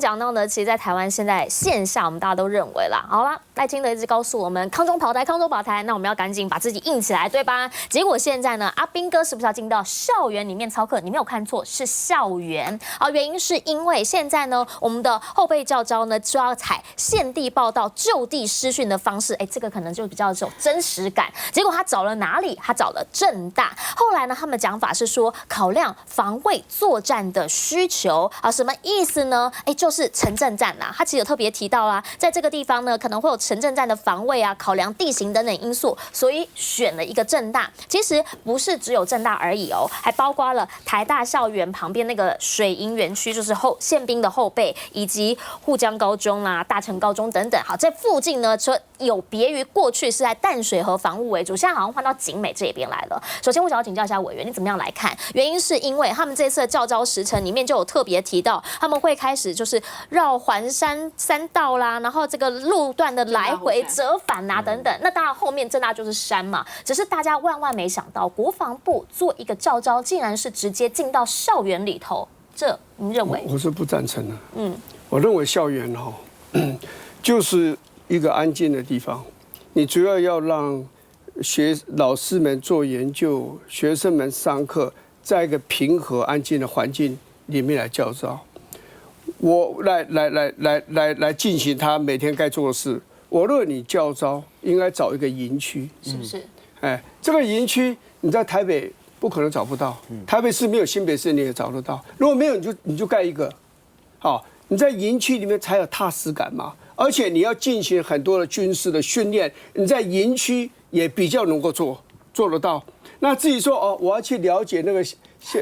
讲到呢，其实，在台湾现在线下，我们大家都认为啦，好啦，赖清德一直告诉我们康中保台，康中保台，那我们要赶紧把自己硬起来，对吧？结果现在呢，阿兵哥是不是要进到校园里面操课？你没有看错，是校园啊。原因是因为现在呢，我们的后备教召呢就要采现地报道、就地师训的方式，这个可能就比较有真实感。结果他找了哪里？他找了政大。后来呢，他们讲法是说，考量防卫作战的需求啊，什么意思呢？就是城镇战啦。他其实有特别提到啦，在这个地方呢，可能会有城镇战的防卫啊，考量地形等等因素，所以选了一个政大。其实不是只有政大而已哦，还包括了台大校园旁边那个水营园区，就是宪兵的后备，以及沪江高中啦、大成高中等等。好，在附近呢，说有别于过去是在淡水河防务为主，现在好像换到景美这边来了。首先，我想要请教一下委员，你怎么样来看？原因是因为他们这次的教召时程里面就有特别提到，他们会开始就是绕环山山道啦，然后这个路段的来回折返啊等等。那当然后面政大就是山嘛，只是大家万万没想到，国防部做一个教召，竟然是直接进到校园里头，这您认为？我是不赞成的。我认为校园就是一个安静的地方，你主要让老师们做研究，学生们上课，在一个平和安静的环境里面来教召，我来进行他每天该做的事。我认为你教召应该找一个营区，是不是？这个营区你在台北不可能找不到，台北市没有新北市你也找得到。如果没有，你就盖一个，好，你在营区里面才有踏实感嘛。而且你要进行很多的军事的训练，你在营区也比较能够做得到。那至于说我要去了解那个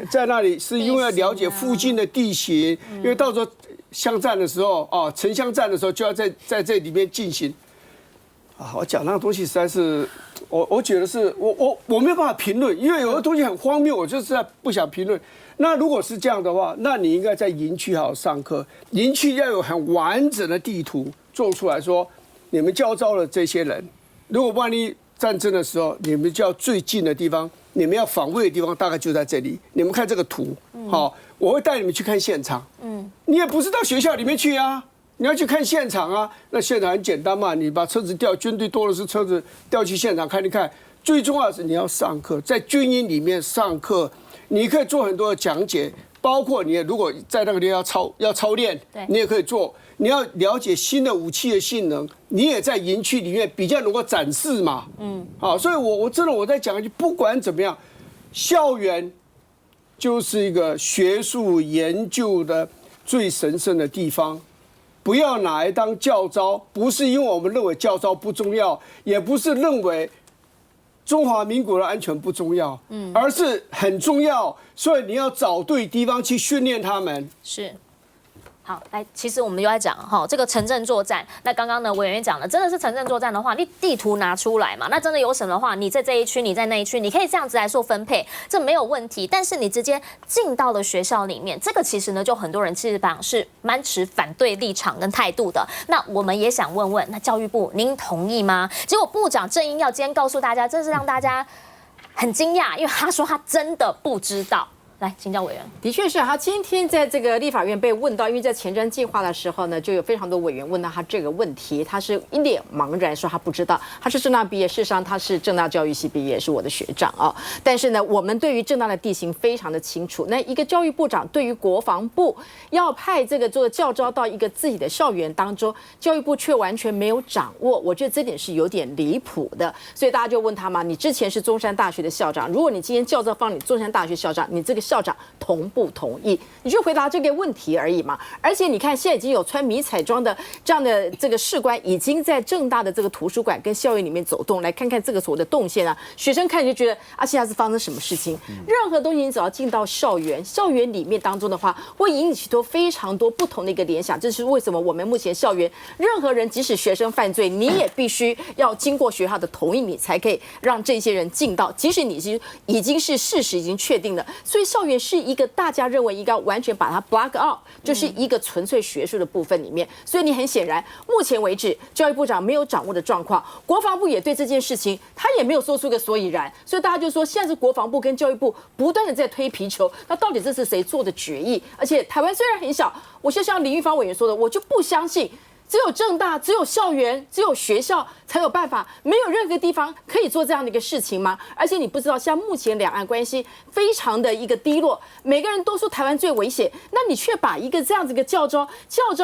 在那里，是因为要了解附近的地形，因为到时候乡战的时候城乡战的时候就要在这里面进行。我讲那个东西实在是，我觉得是我没有办法评论，因为有的东西很荒谬，我就是不想评论。那如果是这样的话，那你应该在营区好好上课，营区要有很完整的地图做出来说，你们教召了这些人，如果万一战争的时候，你们就要最近的地方，你们要防卫的地方大概就在这里。你们看这个图，我会带你们去看现场。你也不是到学校里面去啊。你要去看现场啊，那现场很简单嘛，你把车子调，军队多的是车子调去现场看一看。最重要的是你要上课，在军营里面上课，你可以做很多的讲解，包括你如果在那个地方要操练，你也可以做。你要了解新的武器的性能，你也在营区里面比较能够展示嘛。好，所以我真的我在讲，不管怎么样，校园就是一个学术研究的最神圣的地方。不要拿来当教召，不是因为我们认为教召不重要，也不是认为中华民国的安全不重要，而是很重要，所以你要找对地方去训练他们。是。好，来，其实我们又在讲这个城镇作战。那刚刚呢，委员讲了，真的是城镇作战的话，你地图拿出来嘛？那真的有什么的话，你在这一区，你在那一区，你可以这样子来做分配，这没有问题。但是你直接进到了学校里面，这个其实呢，就很多人其实是蛮持反对立场跟态度的。那我们也想问问，那教育部您同意吗？结果部长郑英耀今天告诉大家，真是让大家很惊讶，因为他说他真的不知道。来，请教委员。的确是他今天在这个立法院被问到，因为在前瞻计划的时候呢，就有非常多委员问到他这个问题，他是一脸茫然说他不知道。他是政大毕业，事实上他是政大教育系毕业，是我的学长啊。但是呢，我们对于政大的地形非常的清楚。那一个教育部长对于国防部要派这个做教召到一个自己的校园当中，教育部却完全没有掌握，我觉得这点是有点离谱的。所以大家就问他嘛，你之前是中山大学的校长，如果你今天教召放你中山大学校长，你这个校长同不同意？你就回答这个问题而已嘛。而且你看，现在已经有穿迷彩装的这样的这个士官，已经在政大的这个图书馆跟校园里面走动，来看看这个所谓的动线啊。学生看就觉得现在是发生什么事情？任何东西你只要进到校园里面当中的话，会引起非常多不同的一个联想。这是为什么我们目前校园任何人，即使学生犯罪，你也必须要经过学校的同意，你才可以让这些人进到，即使你已经是事实已经确定了。所以校校园是一个大家认为应该完全把它 block out， 就是一个纯粹学术的部分里面。所以你很显然，目前为止教育部长没有掌握的状况，国防部也对这件事情他也没有说出个所以然，所以大家就说现在是国防部跟教育部不断的在推皮球，那到底这是谁做的决议？而且台湾虽然很小，我就像林玉芳委员说的，我就不相信。只有政大，只有校园，只有学校才有办法，没有任何地方可以做这样的一个事情吗？而且你不知道，像目前两岸关系非常的一个低落，每个人都说台湾最危险，那你却把一个这样子一个教招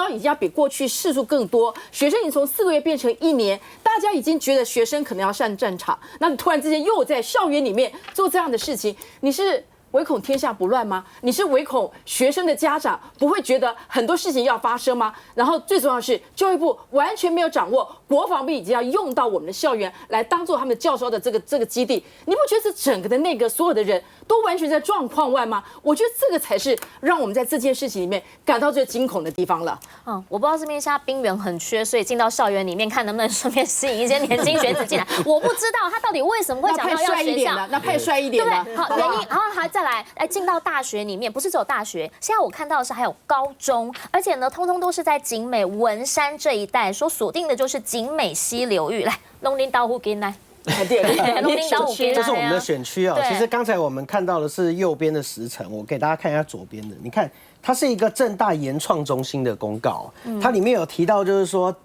已经要比过去次数更多，学生已经从4个月变成1年，大家已经觉得学生可能要上战场，那你突然之间又在校园里面做这样的事情，你是唯恐天下不乱吗？你是唯恐学生的家长不会觉得很多事情要发生吗？然后最重要的是，教育部完全没有掌握，国防部已经要用到我们的校园来当做他们的教招的这个基地，你不觉得这整个的那个所有的人都完全在状况外吗？我觉得这个才是让我们在这件事情里面感到最惊恐的地方了。我不知道这边现在兵源很缺，所以进到校园里面看能不能顺便吸引一些年轻学子进来。我不知道他到底为什么会讲到要学校，那派帅一点的，对不对？好，原因，然后还再来进到大学里面，不是只有大学，现在我看到的是还有高中，而且呢，通通都是在景美文山这一带，说锁定的就是景美溪流域。来，龙林岛户进来。这是我们的选区哦。对其实刚才我们看到的是右边的时程，我给大家看一下左边的。你看，它是一个政大研创中心的公告，它里面有提到，就是说，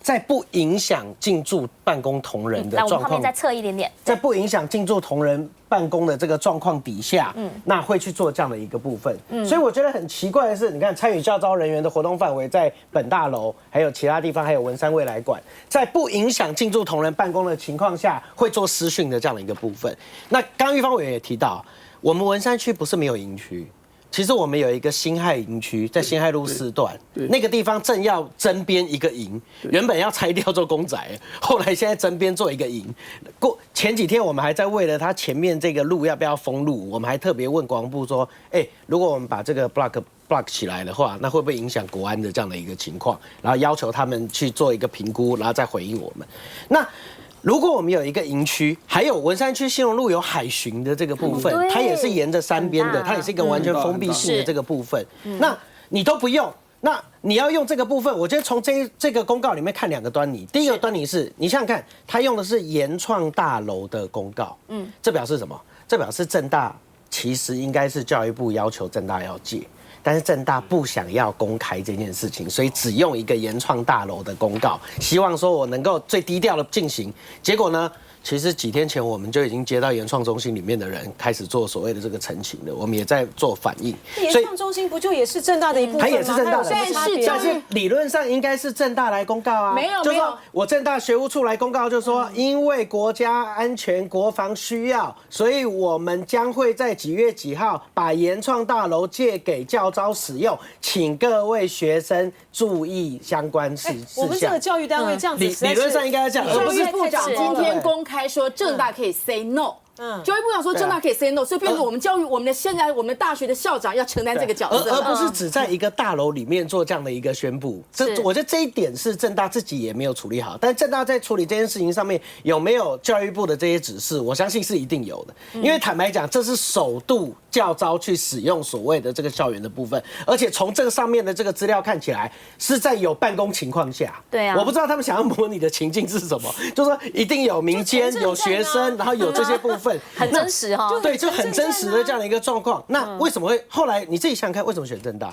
在不影响进驻办公同仁的状况，来，我们后面再侧一点点，在不影响进驻同仁办公的这个状况底下，那会去做这样的一个部分。所以我觉得很奇怪的是，你看参与教招人员的活动范围在本大楼，还有其他地方，还有文山未来馆，在不影响进驻同仁办公的情况下，会做私讯的这样的一个部分。那刚玉芳委员也提到，我们文山区不是没有营区。其实我们有一个辛亥营区，在辛亥路4段，那个地方正要增编一个营，原本要拆掉做公宅，后来现在增编做一个营。前几天我们还在为了它前面这个路要不要封路，我们还特别问国防部说，如果我们把这个 block 起来的话，那会不会影响国安的这样的一个情况？然后要求他们去做一个评估，然后再回应我们。那如果我们有一个营区，还有文山区新荣路有海巡的这个部分，它也是沿着山边的，它也是一个完全封闭性的这个部分。那你都不用，那你要用这个部分，我觉得从这个公告里面看2个端倪。第一个端倪是你想想看，他用的是研创大楼的公告，这表示什么？这表示政大其实应该是教育部要求政大要借。但是政大不想要公开这件事情，所以只用一个研创大楼的公告，希望说我能够最低调的进行。结果呢，其实几天前我们就已经接到研创中心里面的人开始做所谓的这个澄清了，我们也在做反应。研创中心不就也是政大的一部分吗？它也是政大的，但是理论上应该是政大来公告啊。没有，就是说我政大学务处来公告，就说因为国家安全、国防需要，所以我们将会在几月几号把研创大楼借给教招使用，请各位学生注意相关事项。我们这个教育单位这样子，理论上应该这样，而不是部长今天公开说政大可以 say no。教育部长说政大可以 say no， 所以变成我们教育我们的大学的校长要承担这个角色，而不是只在一个大楼里面做这样的一个宣布。我觉得这一点是政大自己也没有处理好，但政大在处理这件事情上面有没有教育部的这些指示，我相信是一定有的。因为坦白讲，这是首度教招去使用所谓的这个校园的部分，而且从这个上面的这个资料看起来是在有办公情况下。对啊，我不知道他们想要模拟的情境是什么，就是说一定有民间、有学生，然后有这些部分。很真实哈，对，就很真实的这样的一个状况。那为什么会后来你自己想想看，为什么选政大？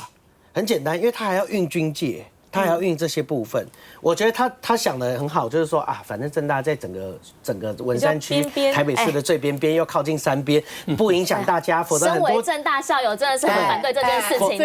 很简单，因为他还要运军界，他还要运这些部分。我觉得他想的很好，就是说啊，反正政大在整个文山区、台北市的最边边，又靠近山边，不影响大家。否则很多政大校友真的是很反对这件事情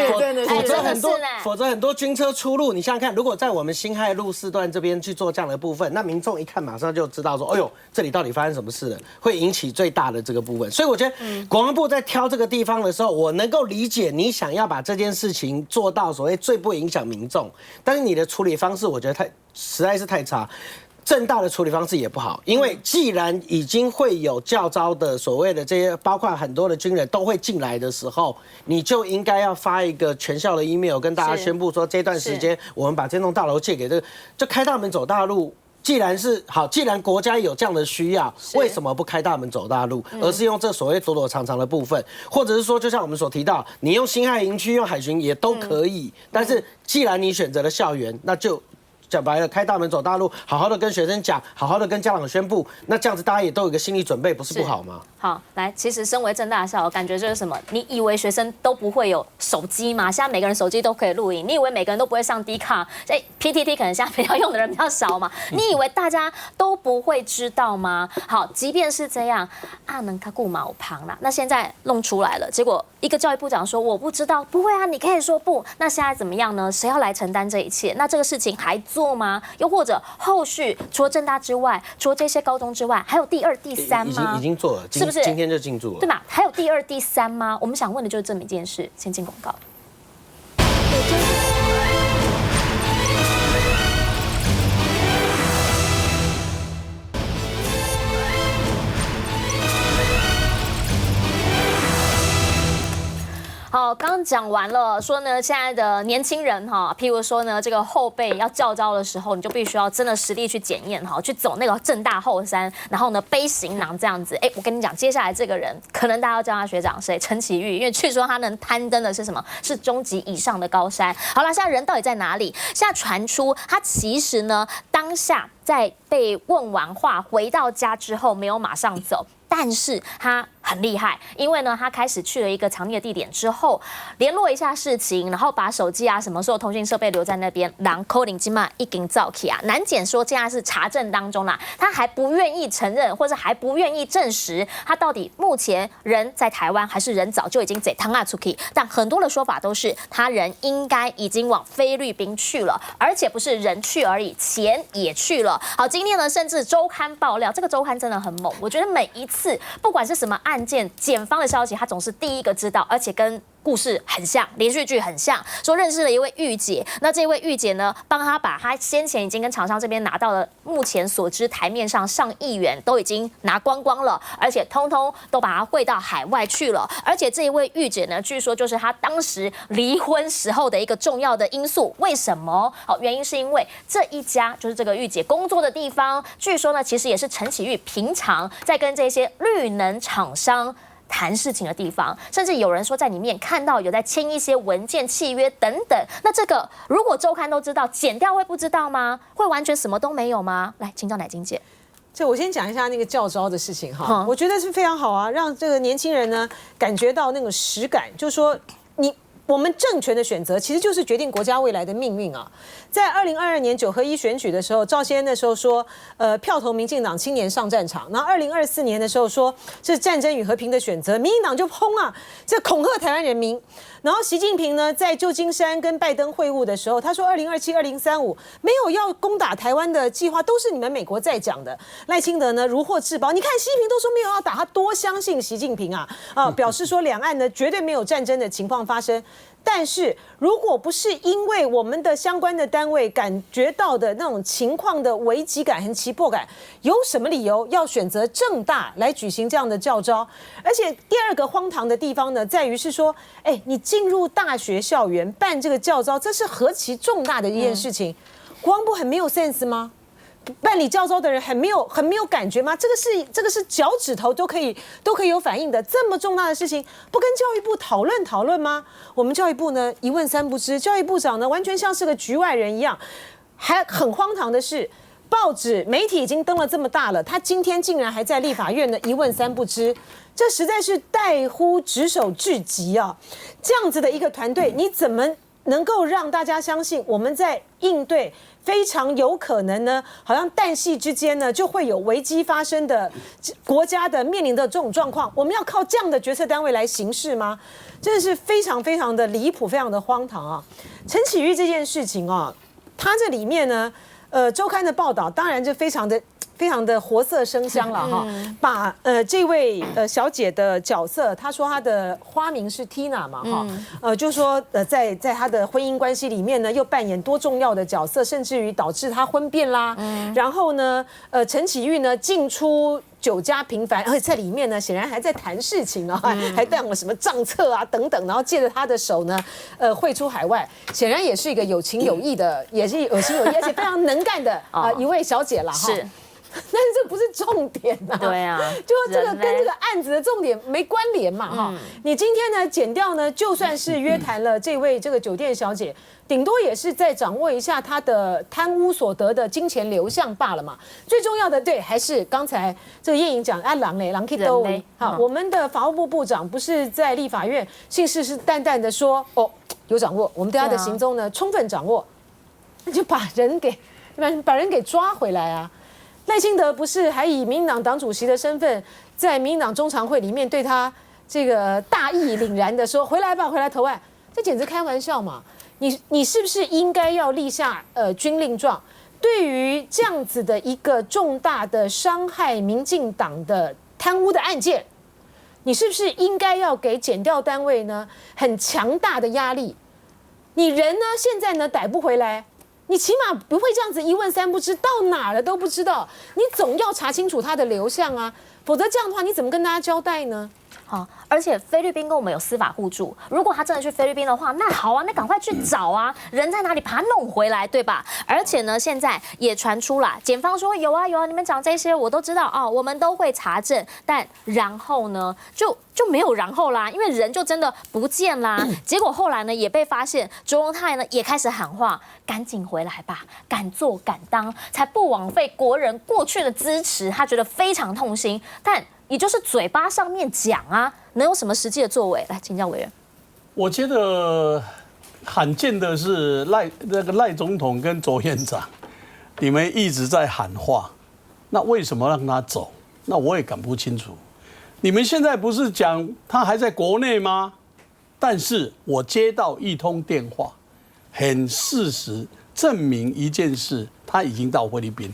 否则很多军车出入，你想想看，如果在我们辛亥路4段这边去做这样的部分，那民众一看马上就知道说，哎呦，这里到底发生什么事了，会引起最大的这个部分。所以我觉得国防部在挑这个地方的时候，我能够理解你想要把这件事情做到所谓最不影响民众，但是你的处理方式，我觉得实在是太差。政大的处理方式也不好，因为既然已经会有教招的所谓的这些，包括很多的军人都会进来的时候，你就应该要发一个全校的 email 跟大家宣布说，这段时间我们把这栋大楼借给这个，就开大门走大路。既然国家有这样的需要，为什么不开大门走大路，而是用这所谓躲躲藏藏的部分，或者是说，就像我们所提到，你用辛亥营区、用海巡也都可以，但是既然你选择了校园，那就讲白了，开大门走大路，好好的跟学生讲，好好的跟家长宣布，那这样子大家也都有一个心理准备，不是不好吗？好，来，其实身为政大校友，感觉就是什么？你以为学生都不会有手机吗？现在每个人手机都可以录影，你以为每个人都不会上 Dcard？PTT 可能现在比较用的人比较少嘛？你以为大家都不会知道吗？好，即便是这样，能他顾毛旁啦。那现在弄出来了，结果一个教育部长说我不知道，不会啊，你可以说不。那现在怎么样呢？谁要来承担这一切？那这个事情还做吗？又或者后续除了政大之外，除了这些高中之外，还有第二、第三吗？已经做了，是不是？今天就进驻了，对吧？还有第二、第三吗？我们想问的就是这么一件事。先进广告。好，刚刚讲完了，说呢，现在的年轻人哈，譬如说呢，这个后辈要教招的时候，你就必须要真的实力去检验哈，去走那个政大后山，然后呢背行囊这样子。我跟你讲，接下来这个人可能大家要叫他学长，谁？陈其钰，因为据说他能攀登的是什么？是中级以上的高山。好了，现在人到底在哪里？现在传出他其实呢，当下在被问完话回到家之后，没有马上走。但是他很厉害，因为呢，他开始去了一个藏匿的地点之后，联络一下事情，然后把手机啊什么所有通讯设备留在那边，然后领金嘛一根照起啊。南检说现在是查证当中啦，他还不愿意承认，或者还不愿意证实他到底目前人在台湾，还是人早就已经在汤啊出去。但很多的说法都是他人应该已经往菲律宾去了，而且不是人去而已，钱也去了。好，今天呢，甚至周刊爆料，这个周刊真的很猛，我觉得每一次不管是什么案件，检方的消息他总是第一个知道，而且跟故事很像，连续剧很像。说认识了一位御姐，那这位御姐呢，帮他把他先前已经跟厂商这边拿到了，目前所知台面上上亿元都已经拿光光了，而且通通都把它汇到海外去了。而且这一位御姐呢，据说就是他当时离婚时候的一个重要的因素。为什么？好，原因是因为这一家就是这个御姐工作的地方，据说呢，其实也是陈其钰平常在跟这些绿能厂商谈事情的地方，甚至有人说在里面看到有在签一些文件、契约等等。那这个如果周刊都知道，检调会不知道吗？会完全什么都没有吗？来，请教乃金姐。这我先讲一下那个教招的事情哈，我觉得是非常好啊，让这个年轻人呢感觉到那种实感，就是说我们政权的选择其实就是决定国家未来的命运啊。在2022年9合1选举的时候，赵先生那时候说，票投民进党，青年上战场。然后2024年的时候说是战争与和平的选择，民进党就砰啊，这恐吓台湾人民。然后习近平呢，在旧金山跟拜登会晤的时候，他说2027、2035没有要攻打台湾的计划，都是你们美国在讲的。赖清德呢如获至宝，你看习近平都说没有要打，他多相信习近平啊！表示说两岸呢绝对没有战争的情况发生。但是如果不是因为我们的相关的单位感觉到的那种情况的危机感和急迫感，有什么理由要选择政大来举行这样的教招？而且第二个荒唐的地方呢，在于是说，你进入大学校园办这个教招，这是何其重大的一件事情，国防部很没有 sense 吗？办理教招的人很没有感觉吗？这个是脚趾头都可以有反应的，这么重大的事情不跟教育部讨论吗？我们教育部呢一问三不知，教育部长呢完全像是个局外人一样。还很荒唐的是，报纸媒体已经登了这么大了，他今天竟然还在立法院呢一问三不知，这实在是怠忽职守至极啊！这样子的一个团队，你怎么能够让大家相信我们在应对非常有可能呢，好像旦夕之间呢就会有危机发生的国家的面临的这种状况，我们要靠这样的决策单位来行事吗？真的是非常非常的离谱，非常的荒唐啊！陈其钰这件事情啊，他这里面呢，周刊的报道当然就非常的活色生香了哈，把这位小姐的角色，她说她的花名是 Tina 嘛哈，就说在她的婚姻关系里面呢，又扮演多重要的角色，甚至于导致她婚变啦。然后呢，陈其钰呢进出酒家频繁，而且在里面呢，显然还在谈事情啊，还当了什么账册啊等等，然后借着他的手呢，汇出海外，显然也是一个有情有义的，也是有情有义，而且非常能干的一位小姐了哈。是。但是这不是重点呐，对啊，就这个跟这个案子的重点没关联嘛哈。你今天呢检调呢，就算是约谈了这位这个酒店小姐，顶多也是在掌握一下她的贪污所得的金钱流向罢了嘛。最重要的对，还是刚才这个叶颖讲啊，狼可以都好，我们的法务部部长不是在立法院信誓旦旦的说哦有掌握，我们对他的行踪呢充分掌握，那就把人给抓回来啊。赖清德不是还以民进党党主席的身份，在民进党中常会里面对他这个大义凛然的说：“回来吧，回来投案。”这简直开玩笑嘛！你是不是应该要立下军令状？对于这样子的一个重大的伤害民进党的贪污的案件，你是不是应该要给检调单位呢很强大的压力？你人呢现在呢逮不回来。你起码不会这样子一问三不知，到哪了都不知道。你总要查清楚他的流向啊，否则这样的话，你怎么跟大家交代呢？好，而且菲律宾跟我们有司法互助，如果他真的去菲律宾的话，那好啊，那赶快去找啊，人在哪里，把他弄回来，对吧？而且呢，现在也传出了，检方说有啊，你们讲这些我都知道啊，我们都会查证，但然后呢，就没有然后啦，因为人就真的不见啦。结果后来呢，也被发现，卓荣泰呢也开始喊话，赶紧回来吧，敢做敢当，才不枉费国人过去的支持，他觉得非常痛心，但。也就是嘴巴上面讲啊，能有什么实际的作为？来，请教委员。我觉得罕见的是赖总统跟卓院长，你们一直在喊话，那为什么让他走？那我也搞不清楚。你们现在不是讲他还在国内吗？但是我接到一通电话，很事实证明一件事，他已经到菲律宾。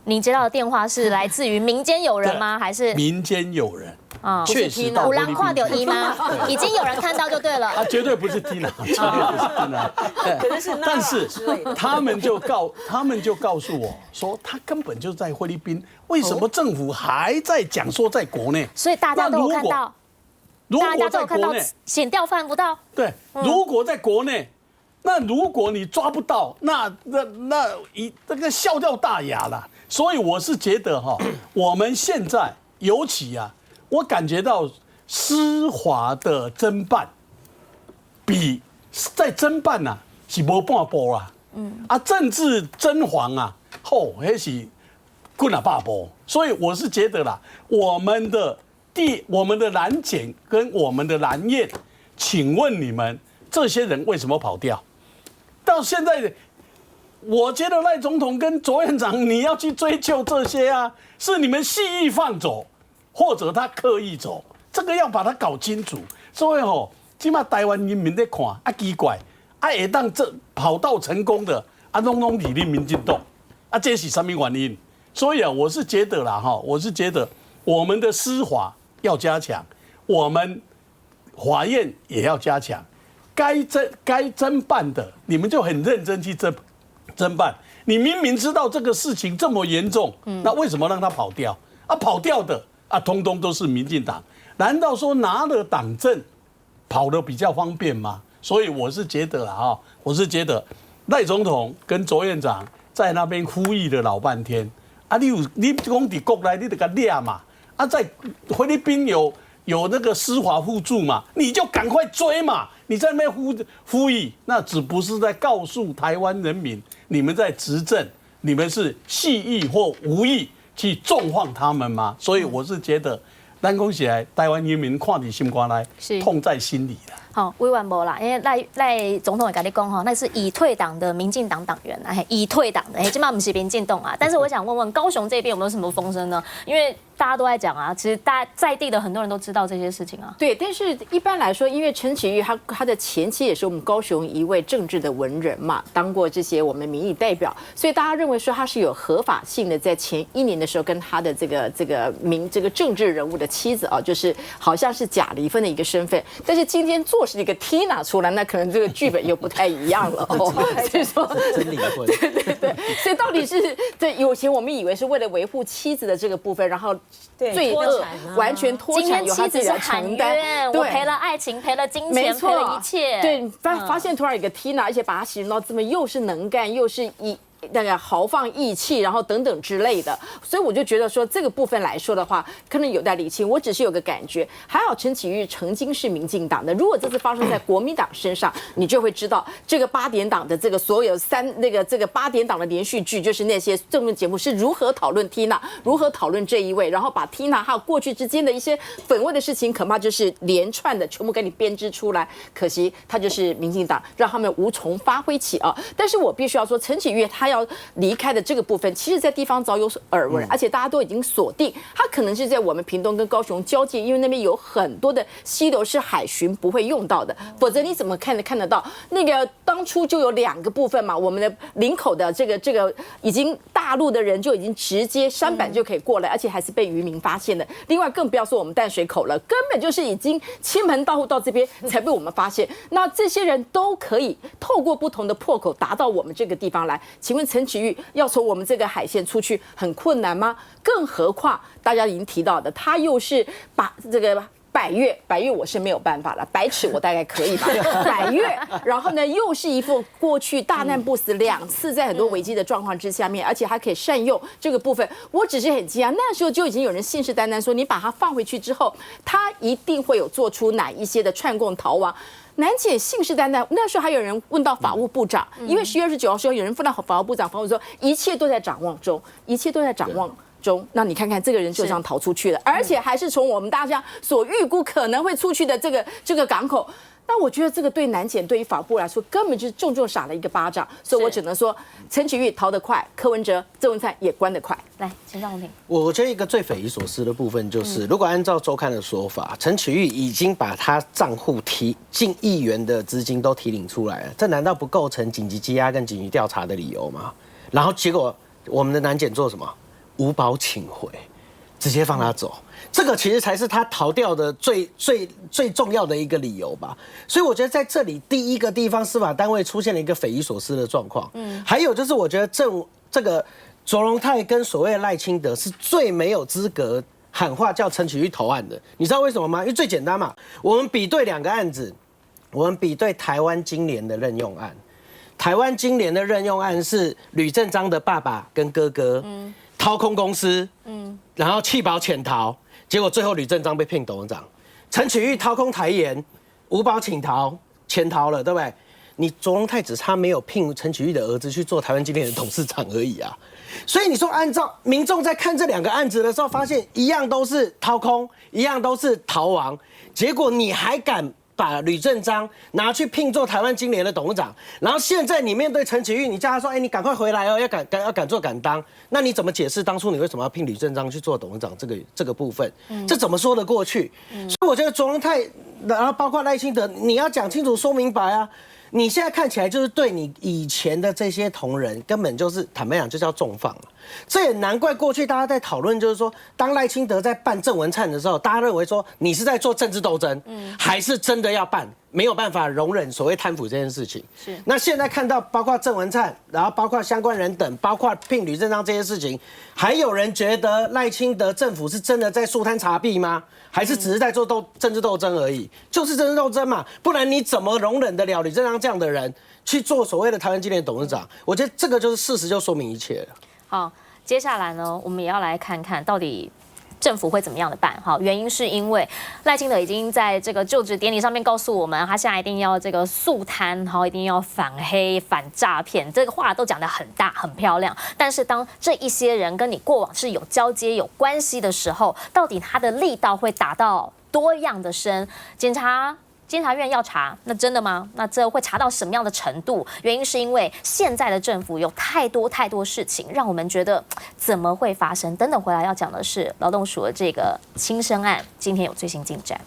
你接到的电话是来自于民间友人吗？还是民间友人？啊，确实到菲律宾。有人看到一吗？已经有人看到就对了。啊，绝对不是 Tina， 绝对不是 Tina。可能是但是他们就告诉我说，他根本就在菲律宾，为什么政府还在讲说在国内？所以大家都有看到，大家都有看到检调犯不到。对，如果在国内。那如果你抓不到，那这个笑掉大牙了。所以我是觉得哈，我们现在尤其啊，我感觉到司法的侦办比在侦办啊是无半步啊，政治侦防啊，那是滚啊半步。所以我是觉得啦，我们的蓝检跟我们的蓝验，请问你们这些人为什么跑掉？到现在，我觉得赖总统跟卓院长，你要去追究这些啊，是你们蓄意放走，或者他刻意走，这个要把它搞清楚。所以起码台湾人民在看啊，奇怪啊，会当这跑道成功的啊，拢理力民进党啊，这是什么原因？所以啊，我是觉得啦我是觉得我们的司法要加强，我们法院也要加强。该侦办的，你们就很认真去侦办。你明明知道这个事情这么严重，那为什么让他跑掉？啊，跑掉的啊，通通都是民进党。难道说拿了党证跑得比较方便吗？所以我是觉得啦我是觉得赖总统跟卓院长在那边呼吁了老半天啊，你讲在国内你得给抓嘛，啊，在菲律宾有那个司法互助嘛，你就赶快追嘛。你在那边呼吁，那只不是在告诉台湾人民，你们在执政，你们是蓄意或无意去纵放他们吗？所以我是觉得，咱讲起来，台湾人民看在心肝来，痛在心里啦。好，委婉无啦，因为赖总统也跟你讲那是已退党的民进党党员已退党的，基本上不是民进党啊。但是我想问问高雄这边有没有什么风声呢？因为大家都在讲啊，其实大家在地的很多人都知道这些事情啊。对，但是一般来说，因为陈启玉他的前妻也是我们高雄一位政治的文人嘛，当过这些我们民意代表，所以大家认为说他是有合法性的，在前1年的时候跟他的这个政治人物的妻子啊，就是好像是假离婚的一个身份，但是今天做是一个 Tina 出来，那可能这个剧本又不太一样了所以说真离婚，对，所以到底是对以前我们以为是为了维护妻子的这个部分，然后对罪恶脱产啊，完全脱产，今天有他自己的妻子是喊承担冤，。我赔了爱情，赔了金钱，没错，赔了一切。对，发现突然有个 Tina，而且把她形容到这么又是能干，又是那个豪放义气，然后等等之类的，所以我就觉得说这个部分来说的话，可能有待理清。我只是有个感觉，还好陈启玉曾经是民进党的，如果这次发生在国民党身上，你就会知道这个8点档的这个所有这个8点档的连续剧，就是那些政论节目是如何讨论 Tina， 如何讨论这一位，然后把 Tina 还有过去之间的一些粉味的事情，恐怕就是连串的全部给你编织出来。可惜他就是民进党，让他们无从发挥起啊。但是我必须要说，陈启玉他要离开的这个部分，其实在地方早有耳闻，而且大家都已经锁定，他可能是在我们屏东跟高雄交界，因为那边有很多的溪流是海巡不会用到的，否则你怎么看得到？那个当初就有2个部分嘛，我们的林口的这个已经大陆的人就已经直接舢板就可以过来，而且还是被渔民发现的。另外更不要说我们淡水口了，根本就是已经亲门到户到这边才被我们发现。那这些人都可以透过不同的破口达到我们这个地方来。请问陈启玉要从我们这个海线出去很困难吗？更何况大家已经提到的，他又是把这个百越我是没有办法了，百尺我大概可以吧。百越，然后呢又是一副过去大难不死2次，在很多危机的状况之下面，而且还可以善用这个部分。我只是很惊讶，那时候就已经有人信誓旦旦说，你把它放回去之后，他一定会有做出哪一些的串供逃亡。南检信誓旦旦，那时候还有人问到法务部长，因为10月29号时候有人问到法务部长，法务说一切都在掌握中，一切都在掌握中。那你看看这个人就这样逃出去了，而且还是从我们大家所预估可能会出去的这个港口。那我觉得这个对南检对于法部来说根本就是重重赏了一个巴掌，所以我只能说陈启玉逃得快，柯文哲、郑文灿也关得快。来，请张宏庭。我觉得一个最匪夷所思的部分就是，如果按照周刊的说法，陈启玉已经把他账户近1亿元的资金都提领出来了，这难道不构成紧急羁押跟紧急调查的理由吗？然后结果我们的南检做什么？无保请回，直接放他走。这个其实才是他逃掉的最重要的一个理由吧。所以我觉得在这里第一个地方司法单位出现了一个匪夷所思的状况。还有就是我觉得这个卓荣泰跟所谓的赖清德是最没有资格喊话叫陈启玉投案的。你知道为什么吗？因为最简单嘛，我们比对2个案子，我们比对台湾金联的任用案。台湾金联的任用案是吕正章的爸爸跟哥哥掏空公司，然后弃保潜逃。结果最后吕正章被聘董事长，陈启玉掏空台盐，无保潜逃了，对不对？你卓荣泰只差没有聘陈启玉的儿子去做台湾金联的董事长而已啊。所以你说按照民众在看这2个案子的时候，发现一样都是掏空，一样都是逃亡，结果你还敢把吕正章拿去聘做台湾金联的董事长，然后现在你面对陈启玉，你叫他说，哎，你赶快回来哦，要敢做敢当，那你怎么解释当初你为什么要聘吕正章去做董事长这个部分？这怎么说得过去？所以我觉得卓荣泰，然后包括赖清德，你要讲清楚说明白啊。你现在看起来就是对你以前的这些同仁，根本就是坦白讲就叫重放了。这也难怪过去大家在讨论，就是说，当赖清德在办郑文灿的时候，大家认为说你是在做政治斗争，还是真的要办？没有办法容忍所谓贪腐这件事情。是。那现在看到包括郑文灿，然后包括相关人等，包括聘吕正章这些事情，还有人觉得赖清德政府是真的在树摊查弊吗？还是只是在做政治斗争而已？就是政治斗争嘛，不然你怎么容忍得了吕正章这样的人去做所谓的台湾金联董事长？我觉得这个就是事实，就说明一切了。好，接下来呢，我们也要来看看到底政府会怎么样的办？好，原因是因为赖清德已经在这个就职典礼上面告诉我们，他现在一定要这个肃贪，然后一定要反黑、反诈骗，这个话都讲得很大、很漂亮。但是当这一些人跟你过往是有交接、有关系的时候，到底他的力道会打到多样的深？监察院要查，那真的吗？那这会查到什么样的程度？原因是因为现在的政府有太多事情，让我们觉得怎么会发生？等等回来要讲的是劳动署的这个轻生案，今天有最新进展。